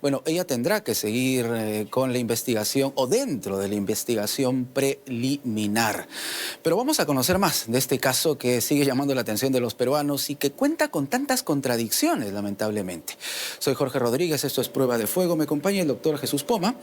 Bueno, ella tendrá que seguir con la investigación o dentro de la investigación preliminar. Pero vamos a conocer más de este caso que sigue llamando la atención de los peruanos y que cuenta con tantas contradicciones, lamentablemente. Soy Jorge Rodríguez, esto es Prueba de Fuego. Me acompaña el doctor Jesús Poma,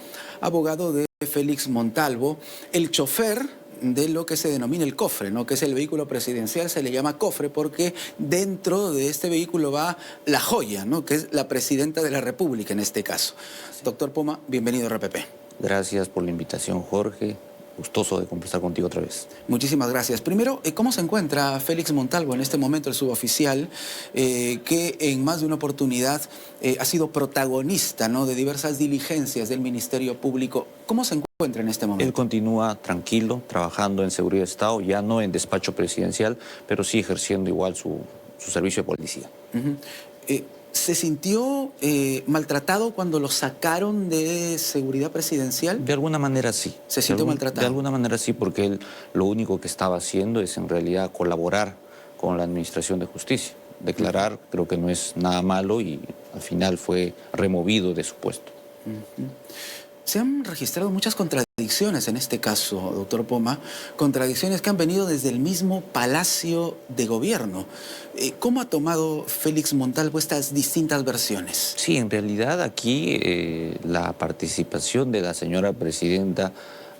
abogado de Félix Montalvo, el chofer de lo que se denomina el cofre, ¿no? Que es el vehículo presidencial, se le llama cofre porque dentro de este vehículo va la joya, ¿no? Que es la presidenta de la República en este caso. Sí. Doctor Poma, bienvenido a RPP. Gracias por la invitación, Jorge. Gustoso de conversar contigo otra vez. Muchísimas gracias. Primero, ¿cómo se encuentra Félix Montalvo en este momento, el suboficial, que en más de una oportunidad ha sido protagonista, ¿no?, de diversas diligencias del Ministerio Público? ¿Cómo se encuentra en este momento? Él continúa tranquilo, trabajando en seguridad de Estado, ya no en despacho presidencial, pero sí ejerciendo igual su servicio de policía. ¿Se sintió maltratado cuando lo sacaron de seguridad presidencial? De alguna manera sí. ¿Se sintió maltratado? De alguna manera sí, porque él lo único que estaba haciendo es en realidad colaborar con la Administración de Justicia. Declarar creo que no es nada malo y al final fue removido de su puesto. Se han registrado muchas contradicciones en este caso, doctor Poma, contradicciones que han venido desde el mismo Palacio de Gobierno. ¿Cómo ha tomado Félix Montalvo estas distintas versiones? Sí, en realidad aquí la participación de la señora presidenta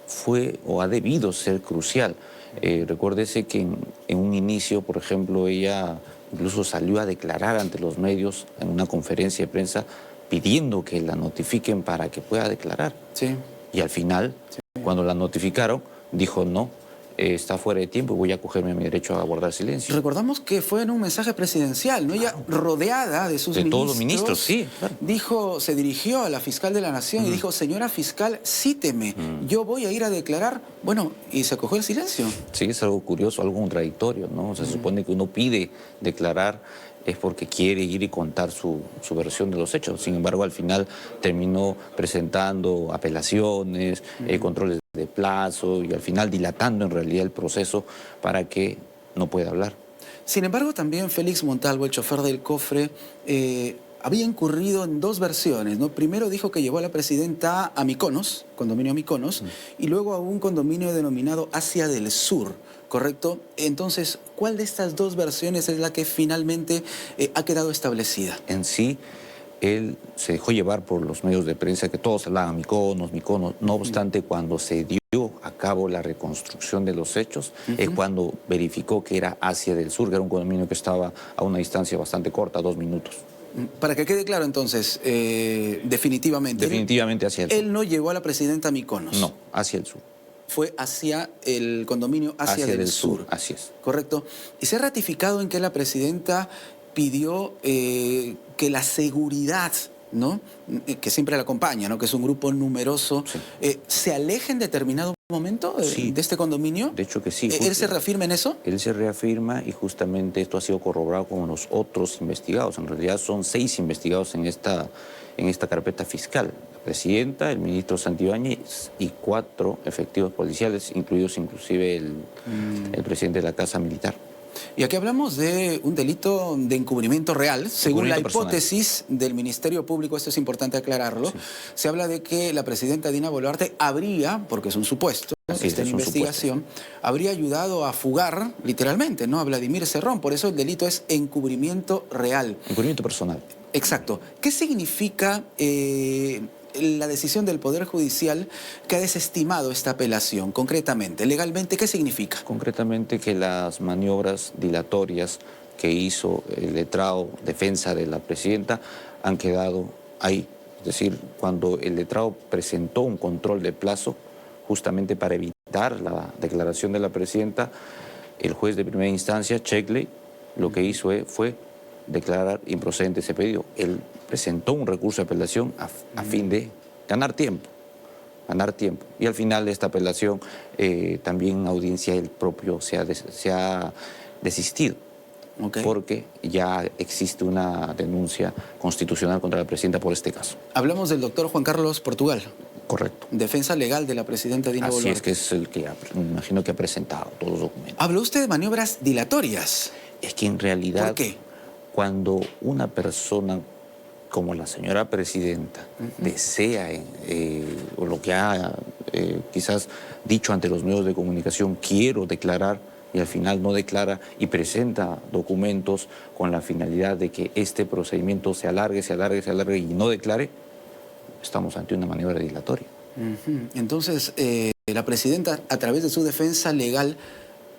fue o ha debido ser crucial. Recuérdese que en un inicio, por ejemplo, ella incluso salió a declarar ante los medios en una conferencia de prensa pidiendo que la notifiquen para que pueda declarar. Sí. Y al final, cuando la notificaron, dijo no, está fuera de tiempo y voy a cogerme mi derecho a guardar silencio. Recordamos que fue en un mensaje presidencial, ¿no? Ella, rodeada de sus ministros... De todos los ministros, sí. Claro. Dijo, se dirigió a la fiscal de la Nación y dijo, señora fiscal, cíteme, yo voy a ir a declarar. Bueno, y se cogió el silencio. Sí, es algo curioso, algo contradictorio, ¿no? Se supone que uno pide declarar es porque quiere ir y contar su versión de los hechos. Sin embargo, al final terminó presentando apelaciones, controles de plazo y al final dilatando en realidad el proceso para que no pueda hablar. Sin embargo, también Félix Montalvo, el chofer del cofre, había incurrido en dos versiones, ¿no? Primero dijo que llevó a la presidenta a Mykonos, condominio Mykonos, y luego a un condominio denominado Asia del Sur, ¿correcto? Entonces, ¿cuál de estas dos versiones es la que finalmente ha quedado establecida? En sí, él se dejó llevar por los medios de prensa que todos hablaban Mykonos, Mykonos. No obstante, cuando se dio a cabo la reconstrucción de los hechos, es cuando verificó que era Asia del Sur, que era un condominio que estaba a una distancia bastante corta, 2 minutos. Para que quede claro entonces, definitivamente... Definitivamente hacia el sur. Él no llevó a la presidenta a Mykonos. No, hacia el sur. Fue hacia el condominio Asia del Sur. Así es. Correcto. Y se ha ratificado en que la presidenta pidió que la seguridad, ¿no?, que siempre la acompaña, ¿no?, que es un grupo numeroso, se aleje en determinado momento de este condominio. De hecho que sí. ¿Él se reafirma en eso? Él se reafirma y justamente esto ha sido corroborado con los otros investigados. En realidad son 6 investigados en esta carpeta fiscal. La presidenta, el ministro Santibáñez y 4 efectivos policiales, incluidos inclusive el presidente de la Casa Militar. Y aquí hablamos de un delito de encubrimiento real, según la hipótesis del Ministerio Público, esto es importante aclararlo. Sí. Se habla de que la presidenta Dina Boluarte habría, porque es un supuesto, está en investigación, habría ayudado a fugar, literalmente, ¿no?, a Vladimir Cerrón. Por eso el delito es encubrimiento real. Encubrimiento personal. Exacto. ¿Qué significa la decisión del Poder Judicial que ha desestimado esta apelación? Concretamente, legalmente, ¿qué significa? Concretamente que las maniobras dilatorias que hizo el letrado defensa de la presidenta han quedado ahí. Es decir, cuando el letrado presentó un control de plazo justamente para evitar la declaración de la presidenta, el juez de primera instancia, Checkley, lo que hizo fue declarar improcedente ese pedido. Él presentó un recurso de apelación a fin de ganar tiempo. Y al final de esta apelación, también en audiencia el propio se ha desistido. Porque ya existe una denuncia constitucional contra la presidenta por este caso. Hablamos del doctor Juan Carlos Portugal. Correcto. Defensa legal de la presidenta Dina Boluarte. Así es, que es el que me imagino que ha presentado todos los documentos. ¿Habló usted de maniobras dilatorias? Es que en realidad... ¿Por qué? Cuando una persona como la señora presidenta desea, o lo que ha quizás dicho ante los medios de comunicación, quiero declarar, y al final no declara y presenta documentos con la finalidad de que este procedimiento se alargue y no declare, estamos ante una maniobra dilatoria. Entonces, la presidenta, a través de su defensa legal,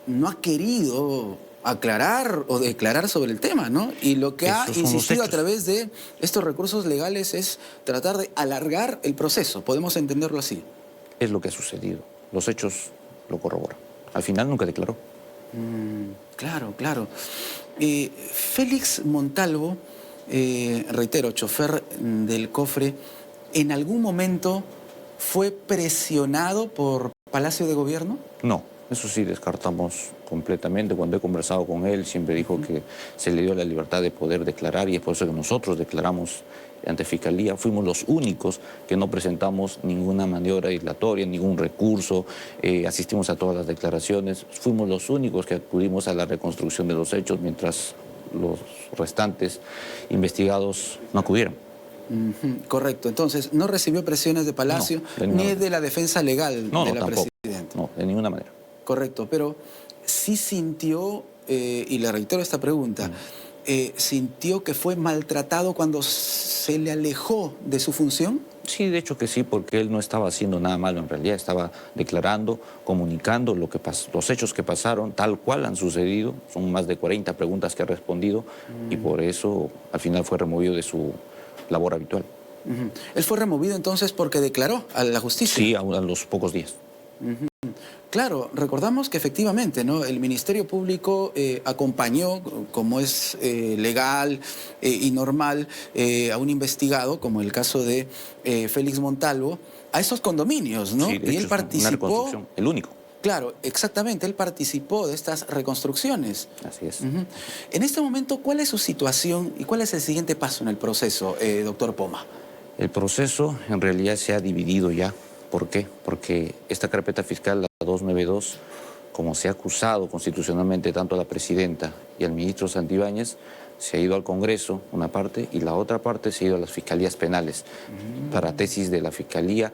no ha querido aclarar o declarar sobre el tema, ¿no? Y lo que ha insistido a través de estos recursos legales es tratar de alargar el proceso. ¿Podemos entenderlo así? Es lo que ha sucedido. Los hechos lo corroboran. Al final nunca declaró. Claro, claro. Félix Montalvo, reitero, chofer del Cofre, ¿en algún momento fue presionado por Palacio de Gobierno? No, eso sí descartamos completamente. Cuando he conversado con él, siempre dijo que se le dio la libertad de poder declarar, y es por eso que nosotros declaramos ante Fiscalía. Fuimos los únicos que no presentamos ninguna maniobra dilatoria, ningún recurso, asistimos a todas las declaraciones. Fuimos los únicos que acudimos a la reconstrucción de los hechos, mientras los restantes investigados no acudieron. Correcto. Entonces, ¿no recibió presiones de Palacio ni de la defensa legal de la presidenta? No, de ninguna manera. Correcto, pero sí sintió, y le reitero esta pregunta, ¿sintió que fue maltratado cuando se le alejó de su función? Sí, de hecho que sí, porque él no estaba haciendo nada malo en realidad, estaba declarando, comunicando los hechos que pasaron, tal cual han sucedido. Son más de 40 preguntas que ha respondido y por eso al final fue removido de su labor habitual. ¿Él fue removido entonces porque declaró a la justicia? Sí, a los pocos días. Claro, recordamos que efectivamente, ¿no?, el Ministerio Público acompañó, como es legal y normal, a un investigado, como el caso de Félix Montalvo, a esos condominios, ¿no? Sí, de hecho, él participó. una reconstrucción, el único. Claro, exactamente, él participó de estas reconstrucciones. Así es. En este momento, ¿cuál es su situación y cuál es el siguiente paso en el proceso, doctor Poma? El proceso en realidad se ha dividido ya. ¿Por qué? Porque esta carpeta fiscal, la 292, como se ha acusado constitucionalmente tanto a la presidenta y al ministro Santibáñez, se ha ido al Congreso, una parte, y la otra parte se ha ido a las fiscalías penales. Para tesis de la fiscalía,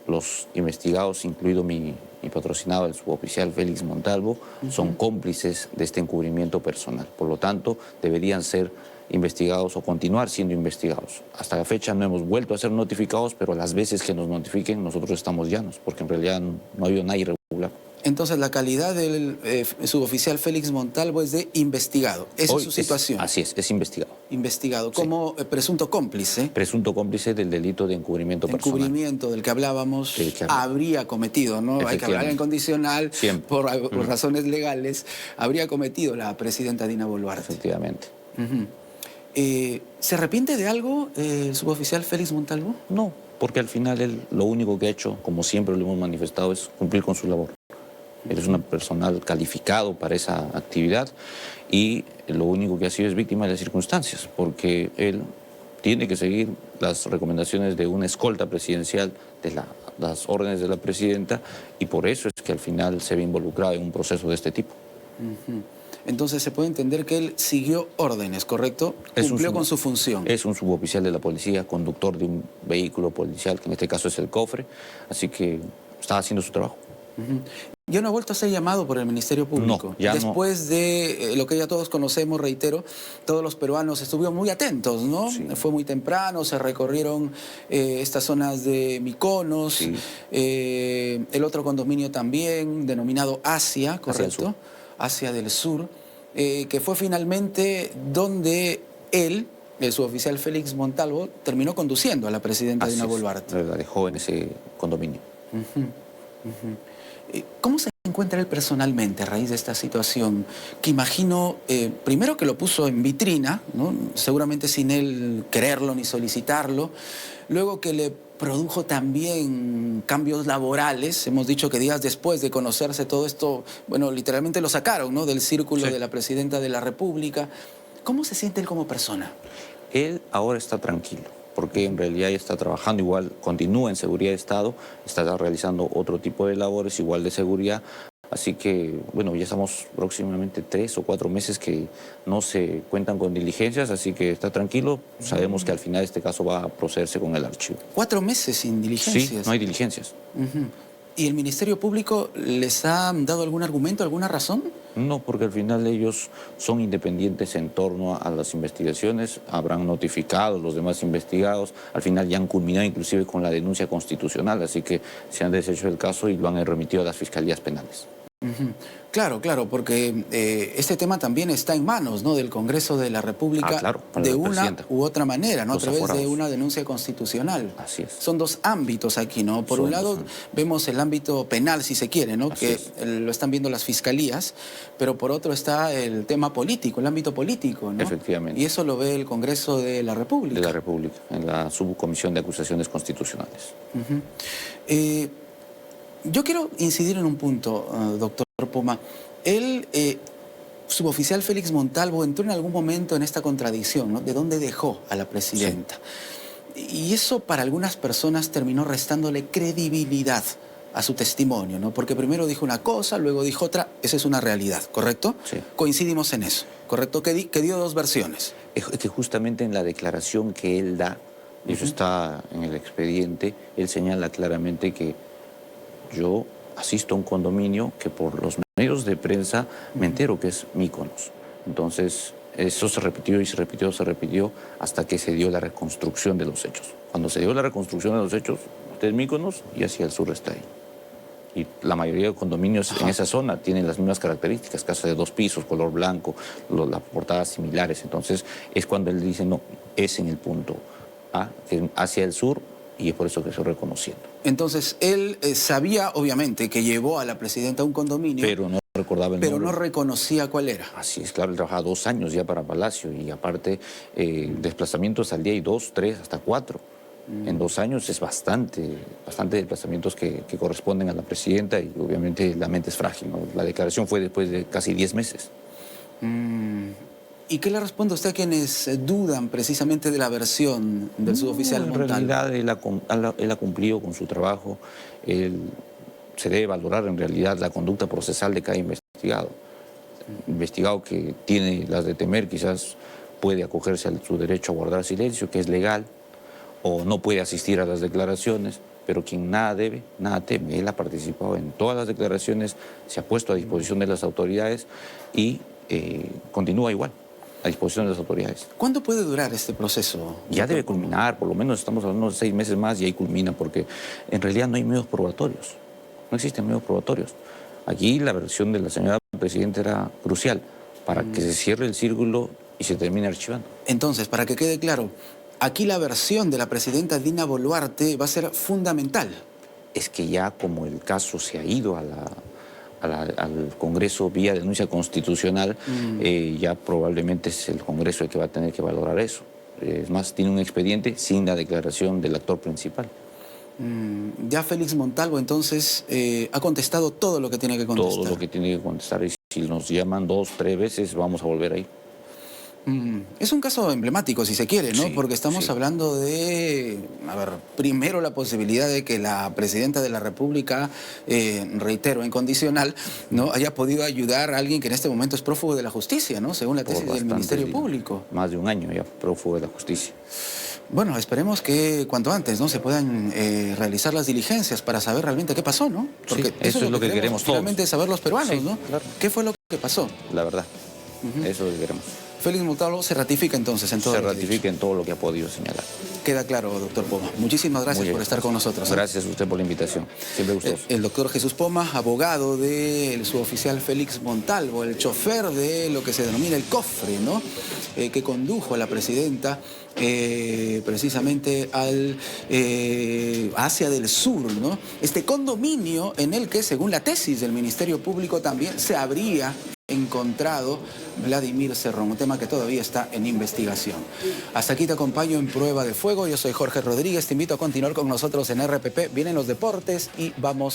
los investigados, incluido mi patrocinado, el suboficial Félix Montalvo, son cómplices de este encubrimiento personal. Por lo tanto, deberían ser investigados o continuar siendo investigados. Hasta la fecha no hemos vuelto a ser notificados, pero las veces que nos notifiquen nosotros estamos llanos, porque en realidad no ha habido nada irregular. Entonces la calidad del suboficial Félix Montalvo es de investigado. Esa es su situación. Así es investigado. Investigado, como presunto cómplice. Presunto cómplice del delito de encubrimiento personal. Encubrimiento del que hablábamos, habría cometido, ¿no? Hay que hablar en condicional, por razones legales, habría cometido la presidenta Dina Boluarte. Efectivamente. ¿Se arrepiente de algo el suboficial Félix Montalvo? No, porque al final él lo único que ha hecho, como siempre lo hemos manifestado, es cumplir con su labor. Él es un personal calificado para esa actividad y lo único que ha sido es víctima de las circunstancias, porque él tiene que seguir las recomendaciones de una escolta presidencial, de las órdenes de la presidenta, y por eso es que al final se ve involucrado en un proceso de este tipo. Entonces se puede entender que él siguió órdenes, ¿correcto? Cumplió con su función. Es un suboficial de la policía, conductor de un vehículo policial, que en este caso es el Cofre, así que estaba haciendo su trabajo. ¿Ya no ha vuelto a ser llamado por el Ministerio Público? No, ya Después de lo que ya todos conocemos, reitero, todos los peruanos estuvieron muy atentos, ¿no? Sí. Fue muy temprano, se recorrieron estas zonas de Mykonos, Sí. El otro condominio también, denominado Asia, ¿correcto? Asia del Sur, que fue finalmente donde él, el suboficial Félix Montalvo, terminó conduciendo a la presidenta Dina Boluarte. La dejó en ese condominio. ¿Cómo se encuentra él personalmente a raíz de esta situación? Que imagino, primero que lo puso en vitrina, ¿no?, seguramente sin él quererlo ni solicitarlo, luego que le produjo también cambios laborales. Hemos dicho que días después de conocerse todo esto, bueno, literalmente lo sacaron, ¿no?, del círculo de la presidenta de la República. ¿Cómo se siente él como persona? Él ahora está tranquilo, porque en realidad está trabajando igual, continúa en seguridad de Estado, está realizando otro tipo de labores igual de seguridad, Así que, bueno, ya estamos próximamente 3 o 4 meses que no se cuentan con diligencias, así que está tranquilo. Sabemos que al final este caso va a procederse con el archivo. 4 meses sin diligencias. Sí, no hay diligencias. ¿Y el Ministerio Público les ha dado algún argumento, alguna razón? No, porque al final ellos son independientes en torno a las investigaciones, habrán notificado a los demás investigados, al final ya han culminado inclusive con la denuncia constitucional, así que se han deshecho del caso y lo han remitido a las fiscalías penales. Claro, claro, porque este tema también está en manos, ¿no?, del Congreso de la República, claro, de una u otra manera, ¿no?, a través de una denuncia constitucional. Así es. Son dos ámbitos aquí, ¿no? Por un lado vemos el ámbito penal, si se quiere, ¿no?, que lo están viendo las fiscalías, pero por otro está el tema político, el ámbito político, ¿no? Efectivamente. Y eso lo ve el Congreso de la República. De la República, en la Subcomisión de Acusaciones Constitucionales. Yo quiero incidir en un punto, doctor Poma. El suboficial Félix Montalvo entró en algún momento en esta contradicción, ¿no?, de dónde dejó a la presidenta. Sí. Y eso para algunas personas terminó restándole credibilidad a su testimonio, ¿no? Porque primero dijo una cosa, luego dijo otra. Esa es una realidad, ¿correcto? Sí. Coincidimos en eso, ¿correcto? Que dio dos versiones. Es que justamente en la declaración que él da, y eso está en el expediente, él señala claramente que yo asisto a un condominio que por los medios de prensa me entero que es Mykonos. Entonces, eso se repitió y se repitió, hasta que se dio la reconstrucción de los hechos. Cuando se dio la reconstrucción de los hechos, usted es Mykonos y hacia el sur está ahí. Y la mayoría de condominios en esa zona tienen las mismas características, casas de 2 pisos, color blanco, las portadas similares. Entonces, es cuando él dice, no, es en el punto A, hacia el sur, y es por eso que estoy reconociendo. Entonces, él sabía, obviamente, que llevó a la presidenta a un condominio. Pero no recordaba el nombre. Pero no reconocía cuál era. Así es, claro, él trabajaba 2 años ya para Palacio y aparte desplazamientos al día y 2, 3, hasta 4. En 2 años es bastante desplazamientos que corresponden a la presidenta y obviamente la mente es frágil, ¿no? La declaración fue después de casi 10 meses. ¿Y qué le responde usted a quienes dudan precisamente de la versión del suboficial Montalvo? En realidad él ha cumplido con su trabajo. Se debe valorar en realidad la conducta procesal de cada investigado. Investigado que tiene las de temer, quizás puede acogerse a su derecho a guardar silencio, que es legal, o no puede asistir a las declaraciones, pero quien nada debe, nada teme. Él ha participado en todas las declaraciones, se ha puesto a disposición de las autoridades y continúa igual, a disposición de las autoridades. ¿Cuánto puede durar este proceso? Ya debe culminar, por lo menos estamos hablando de 6 meses más y ahí culmina, porque en realidad no hay medios probatorios, no existen medios probatorios. Aquí la versión de la señora presidenta era crucial para que se cierre el círculo y se termine archivando. Entonces, para que quede claro, aquí la versión de la presidenta Dina Boluarte va a ser fundamental. Es que ya como el caso se ha ido al Congreso vía denuncia constitucional, ya probablemente es el Congreso el que va a tener que valorar eso. Es más, tiene un expediente sin la declaración del actor principal. Ya Félix Montalvo entonces ha contestado todo lo que tiene que contestar. Todo lo que tiene que contestar, y si nos llaman 2, 3 veces vamos a volver ahí. Es un caso emblemático, si se quiere, ¿no? Sí, porque estamos hablando de, primero la posibilidad de que la presidenta de la República, reitero, incondicional, ¿no?, haya podido ayudar a alguien que en este momento es prófugo de la justicia, ¿no?, según la tesis del Ministerio Público. Más de 1 año ya prófugo de la justicia. Bueno, esperemos que cuanto antes, ¿no?, se puedan realizar las diligencias para saber realmente qué pasó, ¿no? Porque eso es lo que queremos todos. Realmente saber los peruanos, ¿no? Claro. ¿Qué fue lo que pasó? La verdad, eso es lo que queremos. Félix Montalvo se ratifica entonces en todo lo que ratifica en todo lo que ha podido señalar. Queda claro, doctor Poma. Muchísimas gracias por estar con nosotros. Gracias a usted por la invitación. Siempre gustoso. El doctor Jesús Poma, abogado del suboficial Félix Montalvo, el chofer de lo que se denomina el cofre, ¿no?, que condujo a la presidenta precisamente al Asia del Sur, ¿no? Este condominio en el que, según la tesis del Ministerio Público, también se habría encontrado Vladimir Cerrón, un tema que todavía está en investigación. Hasta aquí te acompaño en Prueba de Fuego. Yo soy Jorge Rodríguez, te invito a continuar con nosotros en RPP. Vienen los deportes y vamos